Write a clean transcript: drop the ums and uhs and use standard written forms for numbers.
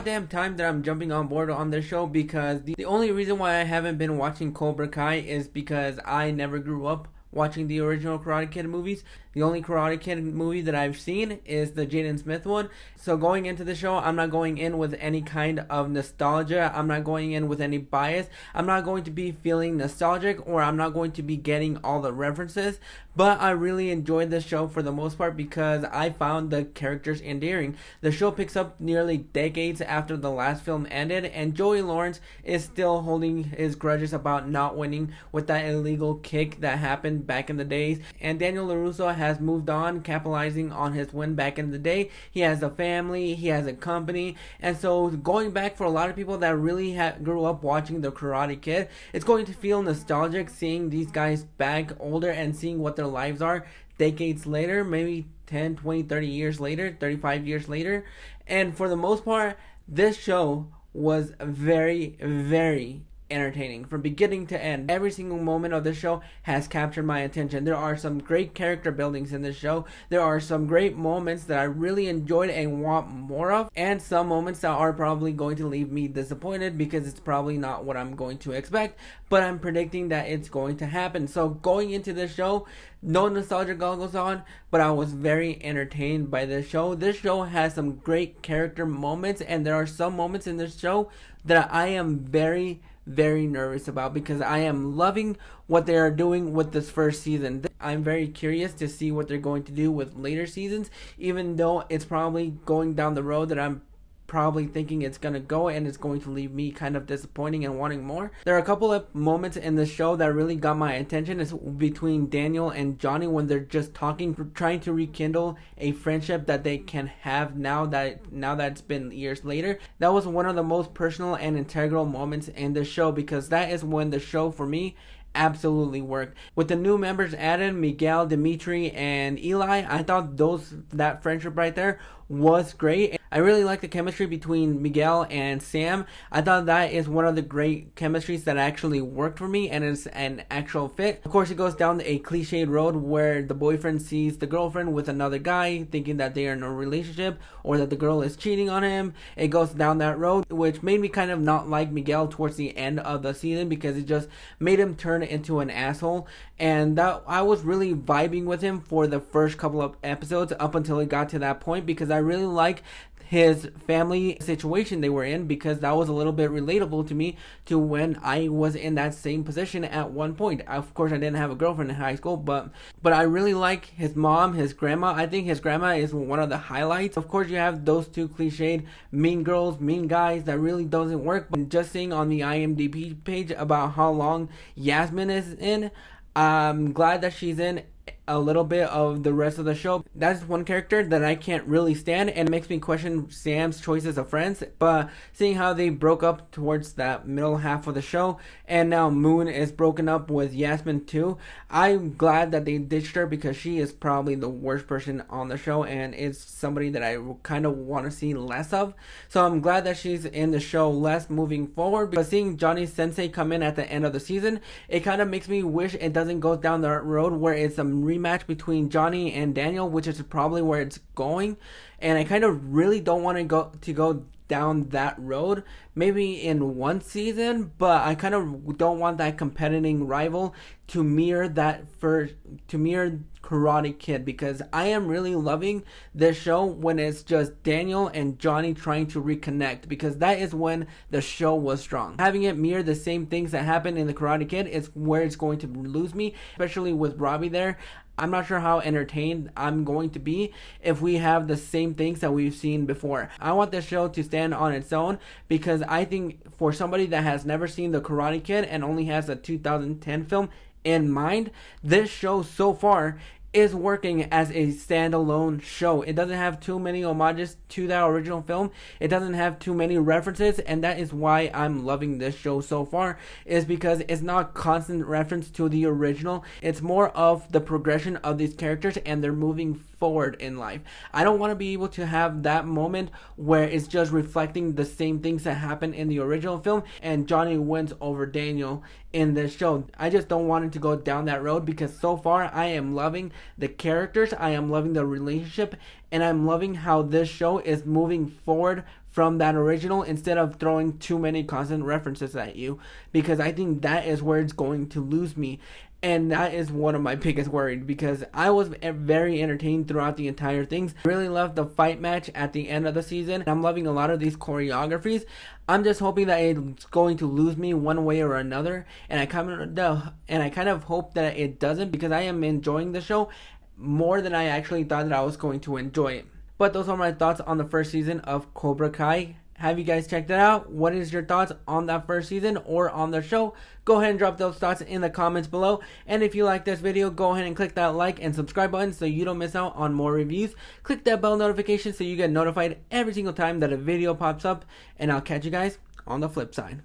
about damn time that I'm jumping on board on this show, because the only reason why I haven't been watching Cobra Kai is because I never grew up watching the original Karate Kid movies. The only Karate Kid movie that I've seen is the Jaden Smith one. So going into the show, I'm not going in with any kind of nostalgia. I'm not going in with any bias. I'm not going to be feeling nostalgic, or I'm not going to be getting all the references. But I really enjoyed the show for the most part because I found the characters endearing. The show picks up nearly decades after the last film ended, and Joey Lawrence is still holding his grudges about not winning with that illegal kick that happened back in the days. And Daniel LaRusso has moved on, capitalizing on his win back in the day. He has a family, he has a company, and so going back for a lot of people that really grew up watching the Karate Kid, it's going to feel nostalgic seeing these guys back older and seeing what their lives are decades later, maybe 10, 20, 30 years later, 35 years later. And for the most part, this show was very, very entertaining from beginning to end. Every single moment of the show has captured my attention. There are some great character buildings in this show. There are some great moments that I really enjoyed and want more of, and some moments that are probably going to leave me disappointed because it's probably not what I'm going to expect, but I'm predicting that it's going to happen. So going into this show, no nostalgia goggles on, but I was very entertained by this show. This show has some great character moments, and there are some moments in this show that I am very, very nervous about because I am loving what they are doing with this first season. I'm very curious to see what they're going to do with later seasons, even though it's probably going down the road that I'm probably thinking it's going to go, and it's going to leave me kind of disappointing and wanting more. There are a couple of moments in the show that really got my attention. It's between Daniel and Johnny when they're just talking, trying to rekindle a friendship that they can have now that it's been years later. That was one of the most personal and integral moments in the show, because that is when the show for me absolutely worked. With the new members added, Miguel, Dimitri, and Eli, I thought that friendship right there was great. I really like the chemistry between Miguel and Sam. I thought that is one of the great chemistries that actually worked for me and is an actual fit. Of course, it goes down a cliched road where the boyfriend sees the girlfriend with another guy, thinking that they are in a relationship or that the girl is cheating on him. It goes down that road, which made me kind of not like Miguel towards the end of the season because it just made him turn into an asshole. And that I was really vibing with him for the first couple of episodes up until it got to that point, because I really like his family situation they were in, because that was a little bit relatable to me to when I was in that same position at one point. Of course, I didn't have a girlfriend in high school, but I really like his mom, his grandma. I think his grandma is one of the highlights. Of course, you have those two cliched mean girls, mean guys that really doesn't work, but just seeing on the IMDb page about how long Yasmin is in, I'm glad that she's in a little bit of the rest of the show. That's one character that I can't really stand, and it makes me question Sam's choices of friends. But seeing how they broke up towards that middle half of the show, and now Moon is broken up with Yasmin too, I'm glad that they ditched her, because she is probably the worst person on the show and is somebody that I kind of want to see less of. So I'm glad that she's in the show less moving forward. But seeing Johnny's Sensei come in at the end of the season, it kind of makes me wish it doesn't go down the road where it's a rematch between Johnny and Daniel, which is probably where it's going. And I kind of really don't want to go down that road, maybe in one season, but I kind of don't want that competing rival to mirror Karate Kid, because I am really loving this show when it's just Daniel and Johnny trying to reconnect, because that is when the show was strong. Having it mirror the same things that happened in the Karate Kid is where it's going to lose me, especially with Robbie there. I'm not sure how entertained I'm going to be if we have the same things that we've seen before. I want this show to stand on its own, because I think for somebody that has never seen the Karate Kid and only has a 2010 film in mind, this show so far is working as a standalone show. It doesn't have too many homages to that original film. It doesn't have too many references, and that is why I'm loving this show so far, is because it's not constant reference to the original. It's more of the progression of these characters and they're moving forward in life. I don't want to be able to have that moment where it's just reflecting the same things that happened in the original film and Johnny wins over Daniel in this show. I just don't want it to go down that road because so far I am loving the characters, I am loving the relationship, and I'm loving how this show is moving forward from that original instead of throwing too many constant references at you, because I think that is where it's going to lose me. And that is one of my biggest worries, because I was very entertained throughout the entire things. Really loved the fight match at the end of the season. I'm loving a lot of these choreographies. I'm just hoping that it's going to lose me one way or another, and I kind of hope that it doesn't, because I am enjoying the show more than I actually thought that I was going to enjoy it. But those are my thoughts on the first season of Cobra Kai. Have you guys checked it out? What is your thoughts on that first season or on the show? Go ahead and drop those thoughts in the comments below. And if you like this video, go ahead and click that like and subscribe button so you don't miss out on more reviews. Click that bell notification so you get notified every single time that a video pops up. And I'll catch you guys on the flip side.